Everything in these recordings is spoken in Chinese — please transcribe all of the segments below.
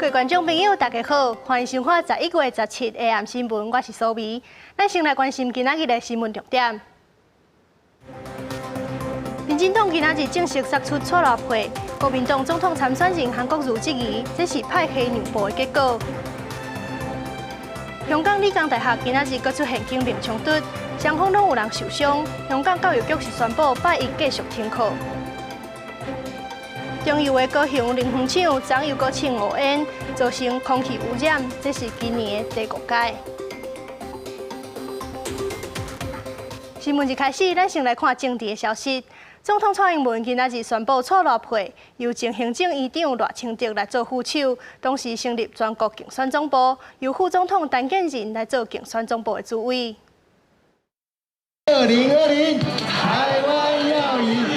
位观众朋友，大家好，欢迎收看11月17日AM新闻，我是苏眉。咱先来关心今仔日的新闻重点。民进党今仔日正式释出错落配，国民党总统参选人韩国瑜质疑，这是派系让步的结果。香港理工大学今仔日搁出现警民冲突，双方拢有人受伤。香港教育局是宣布拜一继续停课。中油的高雄磷磺厂昨又搁请乌烟，造成空气污染，这是今年的第5届。新闻一开始，咱先来看政治的消息。总统蔡英文今仔日宣布错落配，由前行政院长赖清德来做副手，同时成立全国竞选总部，由副总统陈建仁来做竞选总部的主委。2020，台湾要赢。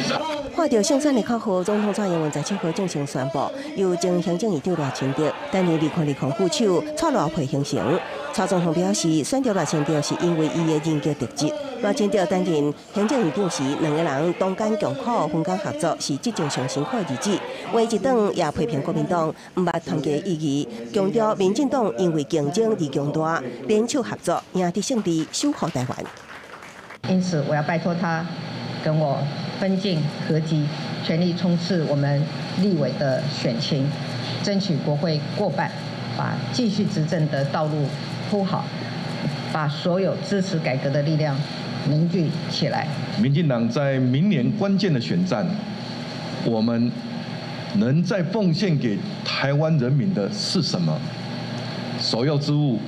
看到胜选的口号，总统蔡英文17号正式宣布，由前行政院长赖清德担任立空副手，错落配形成。蔡总统表示，选择赖清德是因为伊的人格特质。赖清德担任行政院长时，两个人同甘共苦，分工合作，是执政上辛苦的日子。话一转，也批评国民党唔捌团结意义，强调民进党因为竞争力强大，联手合作，赢得胜利，守护台湾。因此，我要拜托他跟我分进合击，全力冲刺我们立委的选情，争取国会过半，把继续执政的道路铺好，把所有支持改革的力量凝聚起来。民进党在明年关键的选战，我们能再奉献给台湾人民的是什么？首要之务，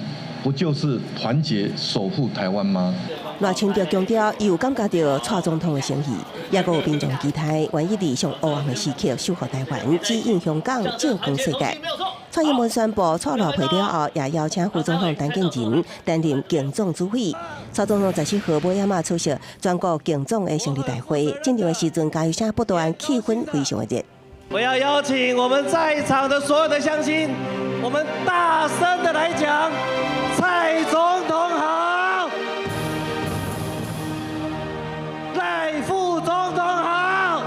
不就是团结守护台湾吗？赖清德强调，伊有感觉到蔡总统的诚意，也有民众期待愿意利用黑暗的时刻守护台湾，指引香港照光世界。蔡英文宣布错落配了后，也邀请副总统陈建仁担任竞总主委。蔡总统17号尾仔出席全国竞总的成立大会，进场的时阵，加油声不断，气氛非常的热。我要邀请我们在场的所有的乡亲，我们大声的来讲：蔡总统好，赖副总统好。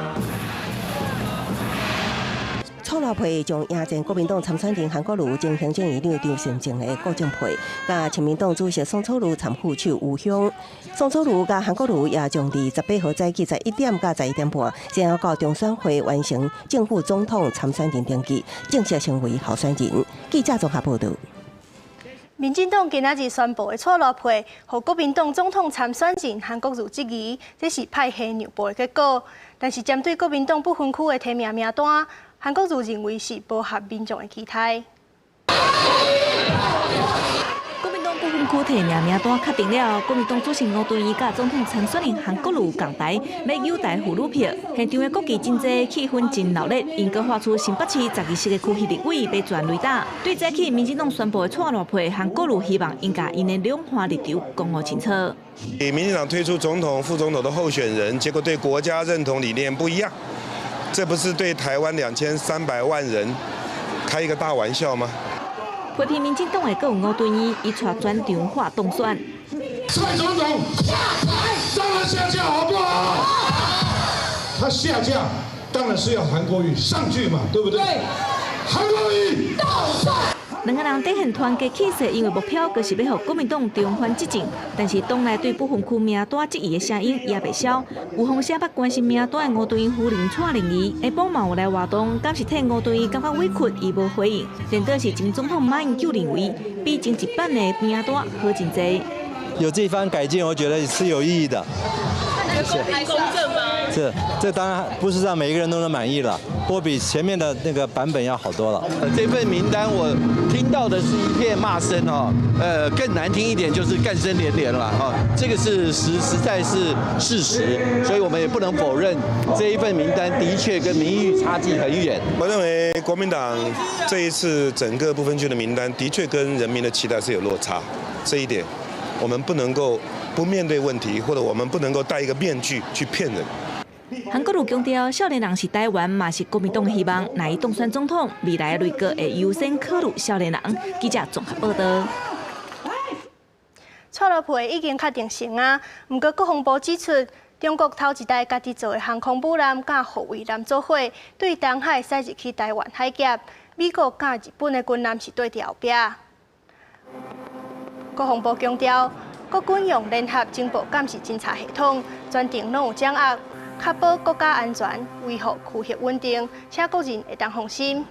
错落配将赢战国民党参选人韩国瑜、前行政院长张善政的郭正配，甲亲民党主席宋楚瑜参副手吴雄。宋楚瑜甲韩国瑜也将伫18号早起11点到11点半，先要到中选会完成正副总统参选人登记，正式成为候选人。记者综合报道。民进党今仔日宣布的错落配，和国民党总统参选人韩国瑜质疑，这是派系让步的结果。但是针对国民党不分区的提名名单，韩国瑜认为是符合民众的期待。国民党不分区提名名单确定了，国民党主席吴敦义甲总统参选人韩国瑜共台要友台妇女票，现场的国旗真济，气氛真热烈。因阁发出新北市12席的区域立委要全雷打。对早起民进党宣布的错落配，韩国瑜希望应甲因的两岸立场讲好清楚。民进党推出总统、副总统的候选人，结果对国家认同理念不一样，这不是对台湾2300万人开一个大玩笑吗？批评民进党的阁有吴敦义，伊带全场化动选。蔡总统下台，当然下架好不好？他下架，当然是要韩国瑜上去嘛，对不对？对，韩国瑜到站。两个人展现团结气势，因为目标就是要让国民党重返执政。但是党内对不分区名单质疑的声音也未消。有风写捌关心名单的吴敦义夫人蔡玲仪，下晡嘛有来活动，敢是替吴敦义感觉委屈，伊无回应。认得是前总统马英九认为，比前一版的名单好真多。有这番改进，我觉得是有意义的。那公平公正吗？是，这当然不是让每一个人都能满意了，不过比前面的那个版本要好多了。这份名单我听到的是一片骂声哦，更难听一点就是干声连连了哦，这个是实在是事实，所以我们也不能否认这一份名单的确跟民意差距很远。我认为国民党这一次整个不分区的名单的确跟人民的期待是有落差，这一点我们不能够不面对问题，或者我们不能够戴一个面具去骗人。韩国瑜强调，少年人是台湾，嘛是国民党的希望。乃伊当选总统，未来内阁会优先考虑少年人。记者综合报道。错落配已经确定成啊，不过国防部指出，中国头一代家己做的航空母舰甲护卫舰做伙，对东海驶入去台湾海峡。美国甲日本的军舰是对伫后壁。国防部强调，国军用联合情报监视侦察系统，全程拢有掌握，确保国家安全，维护区域稳定，且国人会当放心。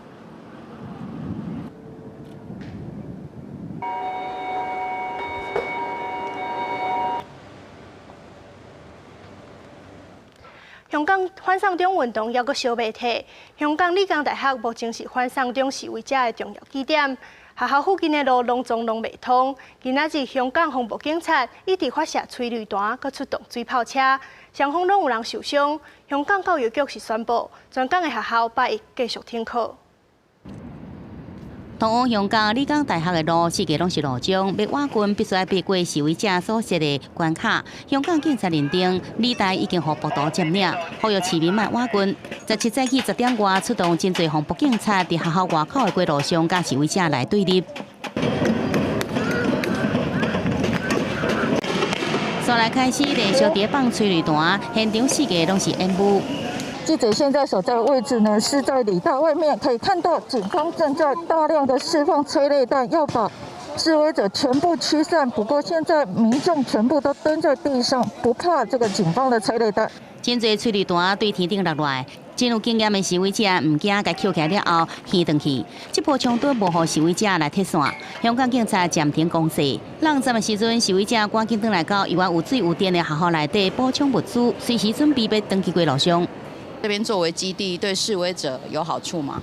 香港反送中运动还阁烧媒体，香港理工大学目前是反送中示威者的重要据点。学校附近的路拢总拢未通。今仔日，香港防暴警察一直发射催泪弹，佮出动水炮车，双方拢有人受伤。香港教育局是宣布，全港的学校8日继续停课。通往香港理工大学的路，四界拢是路障，要瓦军必须要避过示威者所设的关卡。香港警察认定，理大已经互暴徒占领，呼吁市民莫瓦军。17早起10点外，出动真侪防暴警察，伫学校外口的街路上，甲示威者来对立。煞来开始连续叠放催泪弹，现场四界拢是烟雾。记者现在所在的位置呢，是在理大外面，可以看到警方正在大量的释放催泪弹，要把示威者全部驱散。不过现在民众全部都蹲在地上，不怕这个警方的催泪弹。真侪催泪弹对天顶落来，真有经验的示威者唔惊，甲捡起来了后掀转去。这波冲突无互示威者来拆线，香港警察暂停攻势。冷战的时阵，示威者赶紧转来到有有水有电的学校内底补充物资，随时准备要登去街路上。这边作为基地，对示威者有好处吗？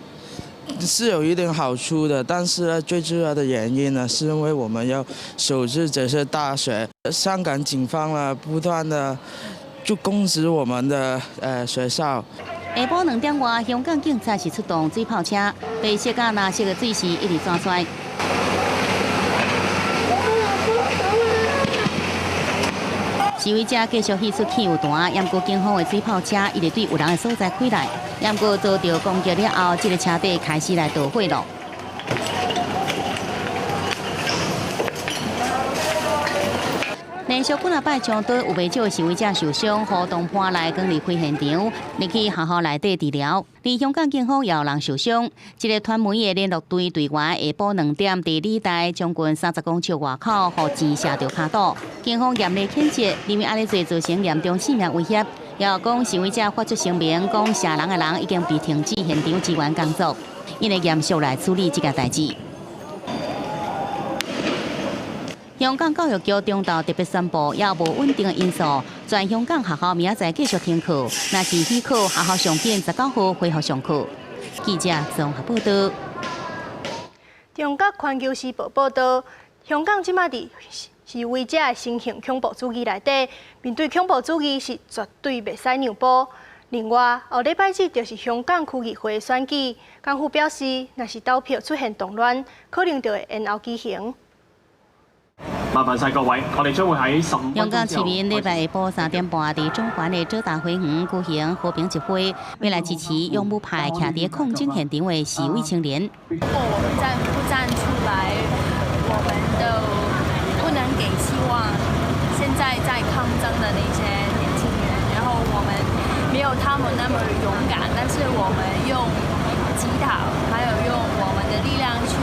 是有一定好处的，但是呢，最主要的原因呢，是因为我们要守住这些大学。香港警方呢，不断的就攻击我们的学校。下晡2点外，香港警察是出动水炮车，对涉甲蓝色的水是一直抓甩。示威者继续使出汽油弹，不过警方的水炮车一直对有人的所在开来，不过遭到攻击了后，这个车底开始来导火了。连续几啊摆冲突，有不少示威者受伤，互动判来赶离开现场，入去学校内底治疗。而香港警方也有人受伤，一个团媒的联络队队员下晡2点伫理大将近30公尺外口，互钱射着骹倒。警方严厉谴责，认为安尼做造成严重性命威胁。也有讲示威者发出声明，讲射人的人已经被停止现场支援工作，因会严肃来处理这件代志。香港教育局中昼特别宣布，也无稳定的因素，全香港学校明仔载继续停课。若是许可，学校上紧19号恢复上课。记者综合报道。中国环球时报报道，香港即马伫示威者的新型恐怖主义内底，面对恐怖主义是绝对袂使让步。另外，后礼拜日就是香港区议会选举，港府表示，若是投票出现动乱，可能就会延后举行。麻煩晒各位，我哋將會喺15香港市民禮拜下晡3點半喺中環嘅浙大會園舉行和平集會，未來支持勇武派徛喺抗爭現場嘅示威青年。如果我們再不站出來，我們都不能給希望現在在抗爭的那些年輕人。然後我們沒有他們那麼勇敢，但是我們用祈禱，還有用我們的力量去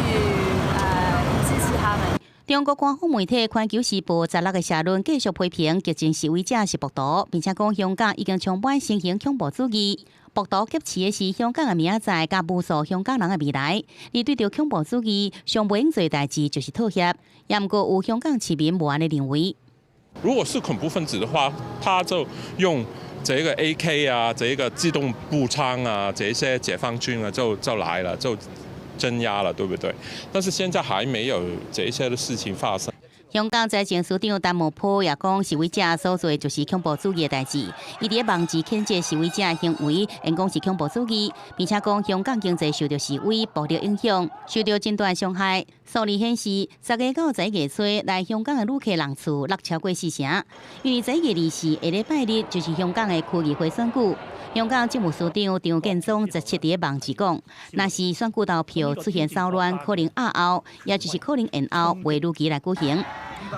支持他們。中國官方媒體《環球時報》16日社論繼續批評激進示威者是暴徒，並且講香港已經充滿新型恐怖主義。暴徒劫持的是香港嘅明仔載，甲無數香港人嘅未來。而對到恐怖主義，上不應做代志就是妥協。也唔過有香港市民無安嘅認為。如果是恐怖分子的話，他就用這個 AK 啊，這個自動步槍啊，這些解放軍啊就來了，就鎮壓了，對不對？但是現在還沒有這些的事情發生。香港財政司長陳茂波也講，示威者所做就是恐怖主義嘅代志，伊喺網誌譴責示威者行為，因講是恐怖主義，並且講香港經濟受到示威暴力影響，受到真大傷害。數字顯示，10月到11月初來香港嘅旅客人次落超過4成，因為11月24下禮拜日就是香港嘅區議會選舉。香港政務司長張建宗17日網誌講，若是選舉投票出現騷亂，可能押後，也就是可能延後為如期來舉行。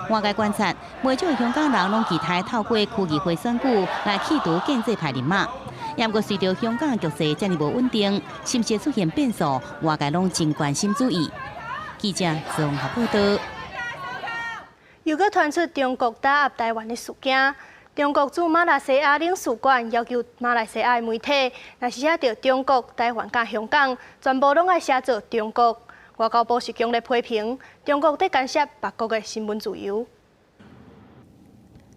外界觀察，唔少香港人攏期待透過區議會選舉來企圖建制派人馬。也不过随着香港局势这么无稳定，是不是出现变数，外界拢真关心注意。记者综合报道。又搁传出中国打压台湾的事件。中国驻马来西亚领事馆要求马来西亚的媒体，若是写到中国、台湾甲香港，全部拢爱写作中国。外交部是强烈批评中国在干涉别国的新闻自由。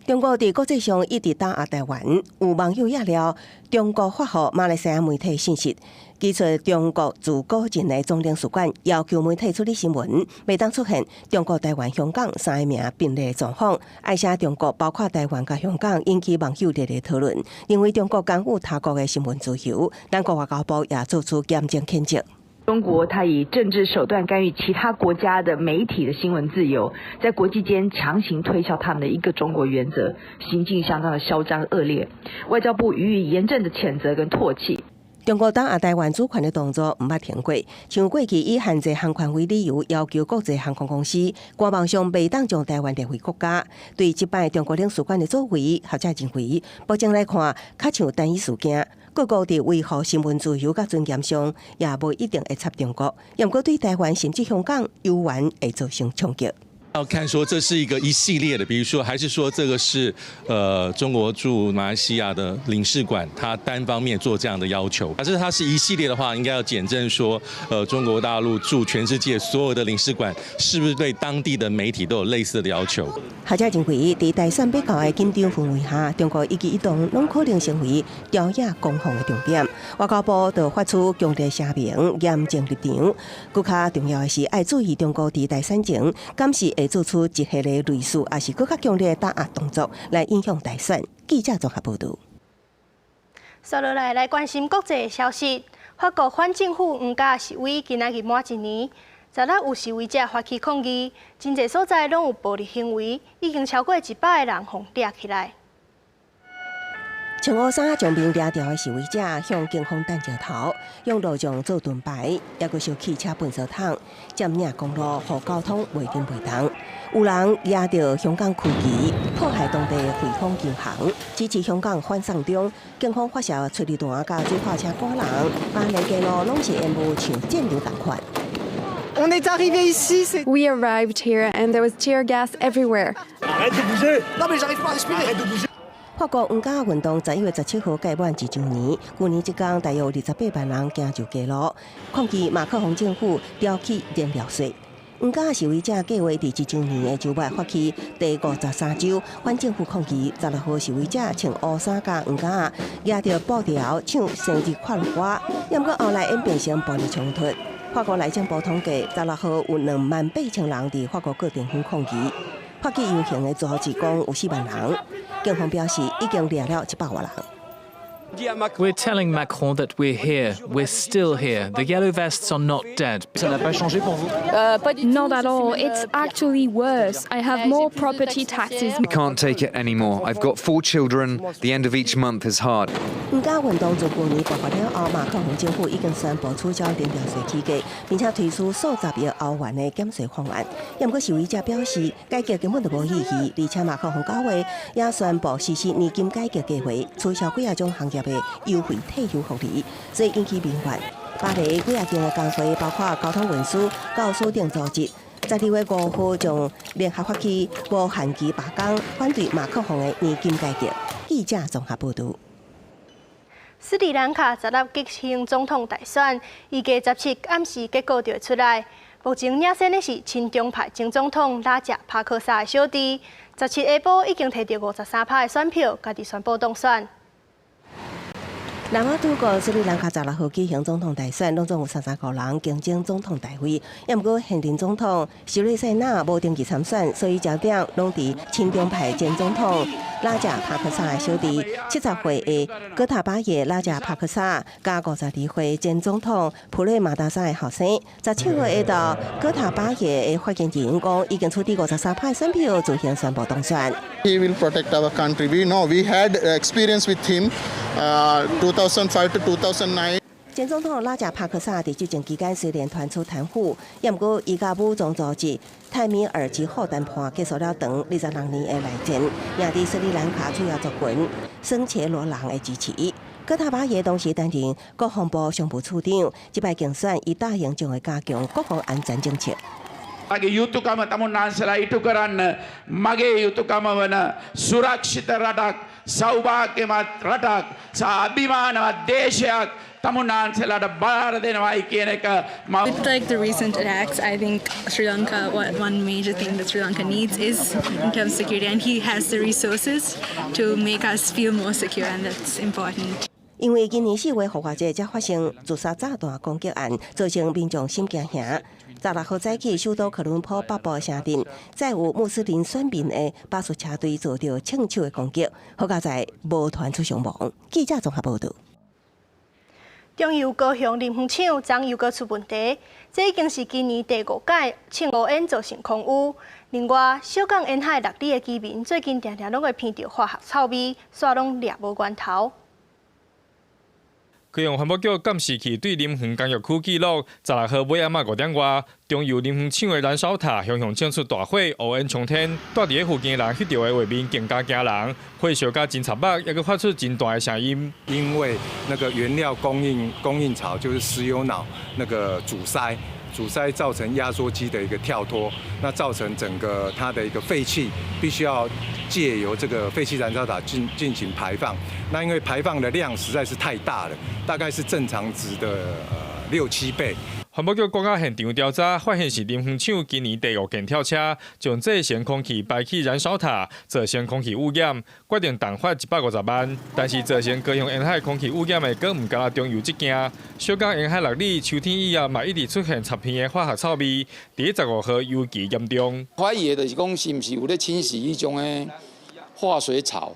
中国伫国际上一直打压台湾，有网友也了中国发予马来西亚媒体信息，指出中国驻古晋的总领事馆要求媒体处理新闻，袂当出现中国、台湾、香港三个名并列的状况，爱写中国包括台湾甲香港，引起网友热烈讨论，认为中国干预他国的新闻自由，咱国外交部也做出严正谴责。中国它以政治手段干预其他国家的媒体的新闻自由，在国际间强行推销他们的一个中国原则，行径相当的嚣张恶劣。外交部予以严正的谴责跟唾弃。中国打压台湾主权的动作唔捌停过，像过去以限制航权为理由，要求国际航空公司官网上袂当将台湾列为国家。对即摆中国领事馆的作为，学者认为，目前来看，较像单一事件。各国伫维护新闻自由甲尊严上，也无一定会插中国，也毋过对台湾甚至香港有缘会造成冲击。要看说这是一系列的，比如说还是说这个是中国驻马来西亚的领事馆，他单方面做这样的要求。假设它是一系列的话，应该要检证说，中国大陆驻全世界所有的领事馆是不是对当地的媒体都有类似的要求。学者认为，在大选必搞的紧张氛围下，中国一举一动拢可能成为挑衅攻防的重点。外交部就发出强烈声明，严正立场。更加重要的是，要注意中国在大选前，敢是会做出一系列类似，也是更加强烈的打压动作，来影响大选。记者综合报道。接落来关心国际消息。法国反政府黄家示威今仔日满一年，10日有示威者发起抗议，真侪所在拢有暴力行为，已经超过100个人被抓起来。穿乌衫将兵抓掉的示威者向警方弹石头，用路障做盾牌，也阁烧汽车喷烧桶，占领公路，互交通袂紧袂动。有人抓着香港区旗，破坏当地汇丰银行，支持香港反送中。警方发射催泪弹甲水炮车赶人，把连街路拢是烟雾像箭流同款。On est arrivé ici. We arrived here and there was tear gas everywhere. Arrête de bouger! Non mais j'arrive pas à respirer. Arrête de bouger. 法國黃家運動11月17號屆滿1周年，去年這天大約有28萬人行上街路，抗議馬克宏政府挑起燃料稅。黃家示威者計劃在1周年的周末發起第53週反政府抗議。16號示威者穿烏衫甲黃家壓着布條唱生日快樂歌，也不過後來演變成暴力衝突。法國內政部統計，16號有28000人在法國各地方抗議。發起遊行的組織共有4萬人，警方表示已經抓了100萬人。We're telling Macron that we're here. We're still here. The yellow vests are not dead. Ça n'a pas changé pour vous? Not at all. It's actually worse. I have more property taxes. I can't take it anymore. I've got 4 children. The end of each month is hard. 黃家運動自去年爆發了後，馬克宏政府已經宣布取消燃料稅起價，並且推出數十億歐元的減稅方案。不過示威者表示，改革根本就無意義，而且馬克宏9月也宣布實施年金改革計劃，取消幾啊種行業的優惠退休福利，所以引起民怨。巴黎幾啊件的工會，包括交通運輸、教書等組織，12月5號將聯合發起無限期罷工，反對馬克宏的年金改革。記者綜合報道。斯里蘭卡10日舉行總統大選，預計17暗時結果就會出來。目前領先的是親中派前總統拉賈帕克薩的小弟，17下晡已經摕到53%的選票，家己宣布當選。南亞度過斯里蘭卡16號舉行總統大選，攏總有33個人競爭總統大位。也毋過現任總統西瑞塞納無登記參選，所以焦點攏佇親中派前總統拉賈帕克薩的小弟70歲的戈塔巴耶拉賈帕克薩，加52歲前總統普雷馬達薩的後生。17歲的戈塔巴耶的發言人講，已經取得53%選票，自行宣布當選。He will protect our country. We know we had experience with him. 2005 to 2009。前總統拉賈帕克薩在執政期間雖然傳出貪腐，也毋過伊甲武裝組織泰米爾之後談判結束了長26年的內戰，贏得斯里蘭卡主要族群生切羅人的支持。各大巴爷同时担任国防部常务处长，这摆竞选以大型将会加强国防安全政策。 Magi yutu kama tamunan sila itu karan magi yutu kama wana surakshita radak saubagyamat radak sa abhimana desyak tamunan sila da bharatena vaikeneka. With like the recent attacks, I think Sri Lanka, one major thing that Sri Lanka needs is in terms of security, and he has the resources to make us feel more secure, and that's important. 因为今年4月复活节才发生自杀炸弹攻击案，造成民众心惊吓。16号早起，首都科伦坡北部城镇，再有穆斯林选民的巴士车队遭到枪手的攻击，好在在无传出伤亡。记者综合报道。中油高雄林园厂昨又搁出问题，这已经是今年第5届庆乌烟造成空污。另外，小港沿海6里的居民最近常常拢会闻到化学臭味，煞拢掠无源头。 高雄环保局监视器对林园工业区记录，16号尾暗仔5点外，中油林园厂的燃烧塔向冲出大火，乌烟冲天。住伫个附近的人翕到的画面更加惊人，火烧甲真惨白，也阁发出真大的声音。因为那个原料供应槽就是石油脑那个阻塞造成压缩机的一个跳脱，那造成整个它的一个废气必须要借由这个废气燃烧塔进行排放。那因为排放的量实在是太大了，大概是正常值的6、7倍。 环保局赶到现场调查，发现是林园厂今年第5件跳车，将这些空气排去燃烧塔，造成空气污染，决定重罚150万。但是造成高雄沿海空气污染的，阁唔敢中油这件。小港沿海6里秋天以后，嘛一直出现插片的化学臭味，第15号尤其严重。怀疑的就是讲是唔是有咧侵蚀迄种的化水草，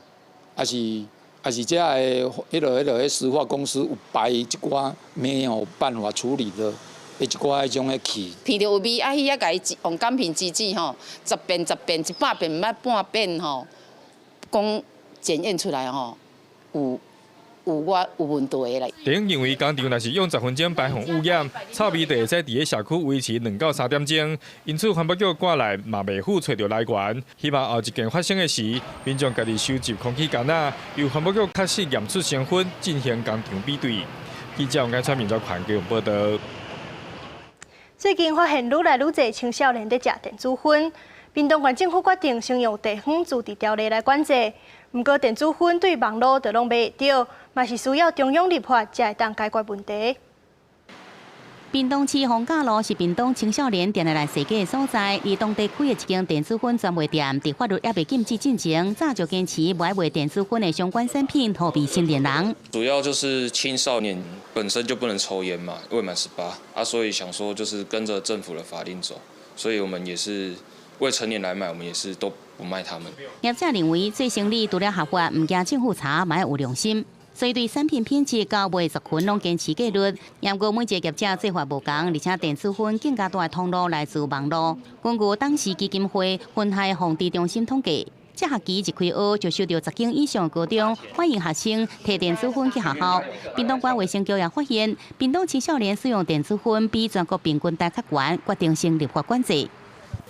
还是这个迄个石化公司有排一寡没有办法处理的。 一寡迄种的气，闻到有味，啊，伊甲伊用感品机制吼，10遍、100遍、半遍吼，讲检验出来吼，有问题的啦。地方认为工厂若是用10分钟排放污染，臭味就会使伫个社区维持2到3点钟，因此环保局赶来嘛袂赴找到来源，希望后一件发生的时，民众家己收集空气干仔，由环保局确实验出成分，进行工厂比对。记者王家川、民族款给我报道。 最近发现愈来愈多青少年在食电子烟，屏东县政府决定先用地方自治条例来管制。不过电子烟对网络就拢买得到，嘛是需要中央立法才会当解决问题。 屏东市逢甲路是屏东青少年定来世界的所在，而当地开的一间电子烟专卖店，伫法律也未禁止进前，早就坚持不爱卖电子烟的相关产品，互未成年人。主要就是青少年本身就不能抽烟嘛，未满18啊，所以想说就是跟着政府的法令走，所以我们也是未成年来买，我们也是都不卖他们。业者认为，做生意除了合法，唔惊政府查，嘛要有良心。 所以对产品品质、到卖族群拢坚持纪律。不过每一个业者做法无同，而且电子烟更加大的通路来自网络。根据当时基金会烟害防治中心统计，这学期一开学就收到10间以上的高中欢迎学生摕电子烟去学校。屏东县卫生局也发现，屏东青少年使用电子烟比全国平均大较悬，决定先立法管制。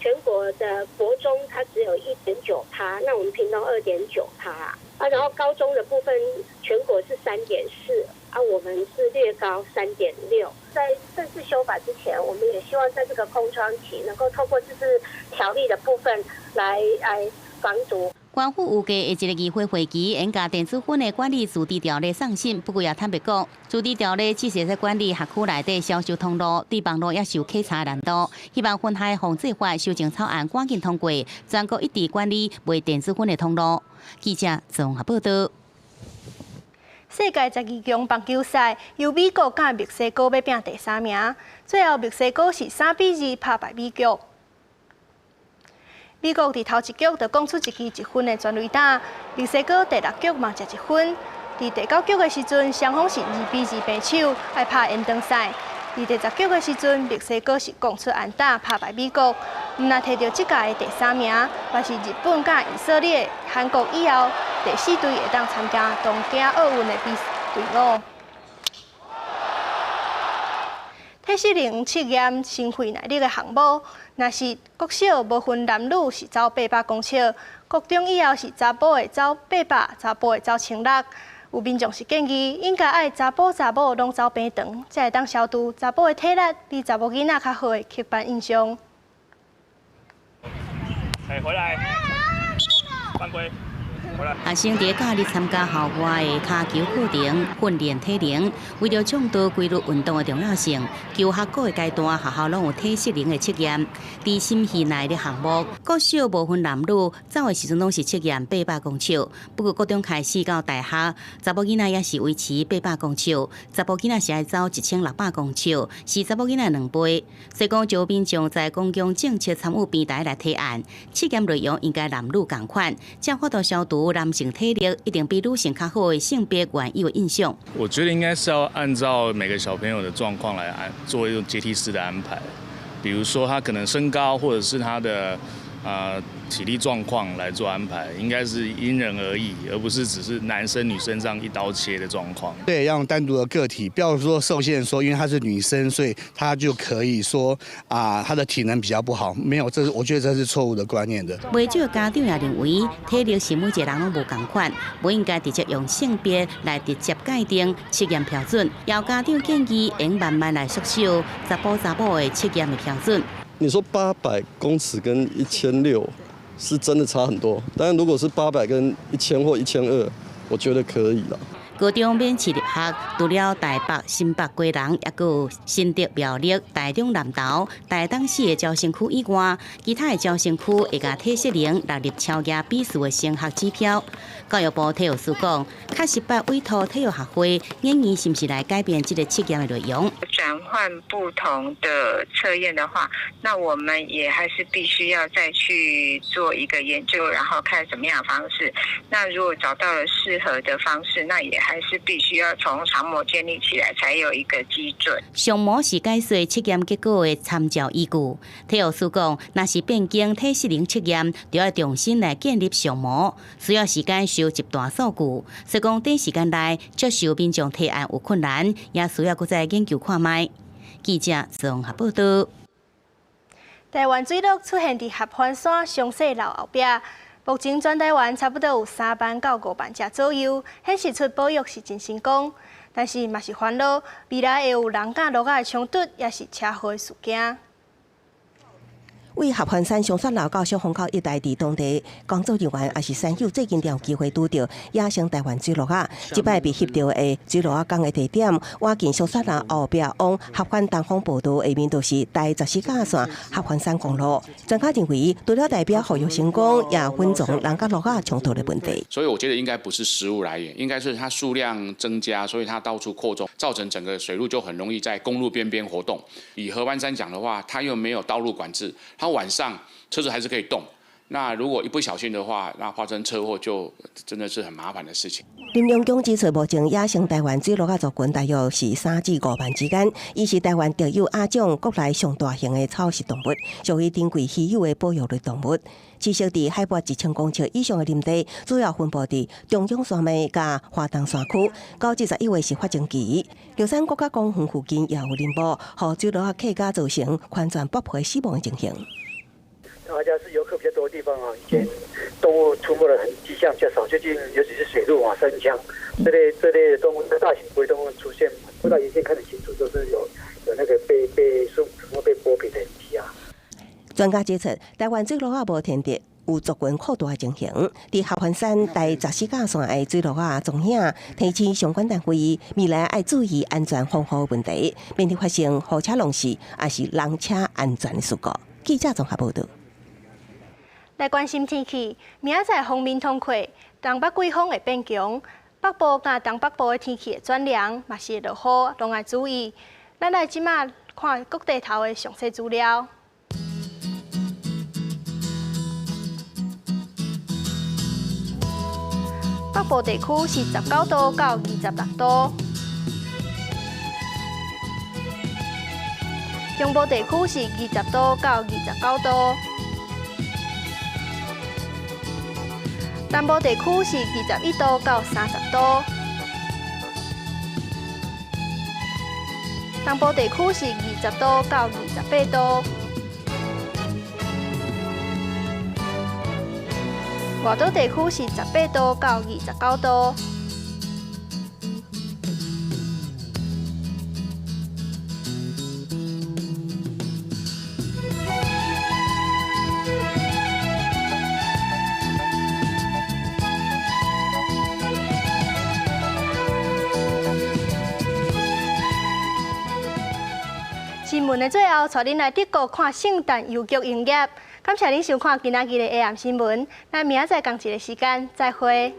全国的国中它只有1.9%，那我们屏东2.9%啊，然后高中的部分全国是3.4%啊，我们是略高3.6%。在正式修法之前，我们也希望在这个空窗期能够透过自治条例的部分来防毒。 官府预计下一个议会会期，应甲电子烟的管理自治条例送审。不过也坦白讲，自治条例只是在管理学区内底销售通路，对网络也受稽查难度。希望烟害防治法修正草案赶紧通过，全国一致管理卖电子烟的通路。记者综合报道。世界12强棒球赛，由美国甲墨西哥要拼第3名，最后墨西哥是3比2打败美国。 美国伫头一局就攻出一支1分的全垒打，墨西哥第6局嘛食1分。伫第9局的时阵，双方是2比2平手，爱拍延长赛。伫第10局的时阵，墨西哥是攻出安打，打败美国，毋但摕到这届的第3名，嘛是日本甲以色列、韩国以后第4队会当参加东京奥运的队伍。体适能测验心肺耐力的项目，若是国小无分男女是走800公尺，国中以后是查甫会走800，查甫会走1600。有民众是建议，应该爱查甫查某拢走平长，才会当消除查甫的体力比查某囡仔较好的刻板印象。回来，犯规。学生伫假日参加校外的骹球课程，训练体能。为了倡导规律运动的重要性，求学各个阶段学校拢有体适能的测验。伫新戏内的项目，国小无分男女，走的时阵拢是测验800公尺。不过高中开始到大学，查某囡仔也是维持800公尺，查甫囡仔是爱走1600公尺，是查某囡仔2倍。所以讲，就民众在公共政策参与平台来提案，测验内容应该男女共款，才法度消除男性体力一定比女性较好的性别原有的印象。我觉得应该是要按照每个小朋友的状况来做一种阶梯式的安排，比如说他可能身高或者是他的体力状况来做安排，应该是因人而异，而不是只是男生女生这样一刀切的状况。对，要用单独的个体，不要说受限说，因为她是女生，所以她就可以说她的体能比较不好。没有，我觉得这是错误的观念的。不少家长也认为，体力是每一个人拢无同款，不应该直接用性别来直接界定测验标准。有家长建议，应慢慢来缩小查甫的测验的标准。你说800公尺跟1600是真的差很多，但如果是800跟1000或1200，我觉得可以了。高中免试入学，除了台北、新北、基隆，也有新竹、苗栗、台中、南投、台东市的招生区以外，其他的招生区会甲体适能纳入超额比数的升学指标。教育部体育司讲，确实把委托体育协会研议是不是来改变这个测验的内容。转换不同的测验的话，那我们也还是必须要再去做一个研究，然后看什么样的方式。那如果找到了适合的方式，那也还是必须要从常模建立起来，才有一个基准。常模是解说测验结果的参照依据。体育司讲，若是变更体适能测验，就要重新来建立常模，需要时间收集大数据。所以讲，短时间内接受民众提案有困难，也需要再研究看卖。记者综合报道。台湾水鹿出现伫合欢山详细楼后壁。目前全台湾差不多有3万到5万只左右，显示出保育是真成功。但是嘛是烦恼，未来会有人甲鹿仔的冲突，也是车祸的事件。为合欢山上雪楼到小风口一带，伫当地工作人员也是山友最近有机会拄到野生台湾水鹿仔。即摆被翕到的水鹿仔港的地点，挖近小雪楼后壁往合欢东方步道下面，就是第14架线合欢山公路。专家认为，除了代表保育成功，也分重人甲鹿仔冲突的问题。所以我觉得应该不是食物来源，应该是它数量增加，所以它到处扩充，造成整个水路就很容易在公路边活动。以合欢山讲的话，它又没有道路管制，它晚上车子还是可以动。那如果一不小心的话，那发生车祸就真的是很麻烦的事情。林良江指出，目前野生台湾水鹿仔族群大约是3至5万之间，伊是台湾特有亚种国内上大型的草食动物，属于珍贵稀有的保育类动物。栖息伫海拔1000公尺以上的林地，主要分布伫中央山脉甲华东山区。到71月是发情期，玉山国家公园附近也有林木，和水鹿仔客家造成完全剥皮死亡的情形。大家是游客比较多的地方啊，以前动物出没的迹象比较少，最近尤其是水鹿啊、山羌这类的动物，大型哺乳动物出现，不到眼睛看得清楚，都是有那个被剥皮的问题啊。专家指出，台湾水鹿仔无天敌，有族群扩大的情形。伫合欢山第14架线的水鹿仔踪影，提醒相关单位未来要注意安全防护问题，免得发生货车弄事，也是人车安全的事故。记者综合报道。来关心天气，明仔载锋面通过，东北季风会变强，北部甲东北部的天气会转凉，嘛是会落雨，拢要注意。咱来即马看各地头的详细资料。北部地区是19度到26度，中部地区是20度到29度。南部地区是21度到30度，东部地区是20度到28度，外岛地区是18度到29度。闻的最后，带恁来德国看圣诞邮局营业。感谢您收看今仔日的 AM 新闻，咱明仔载同一个时间再会。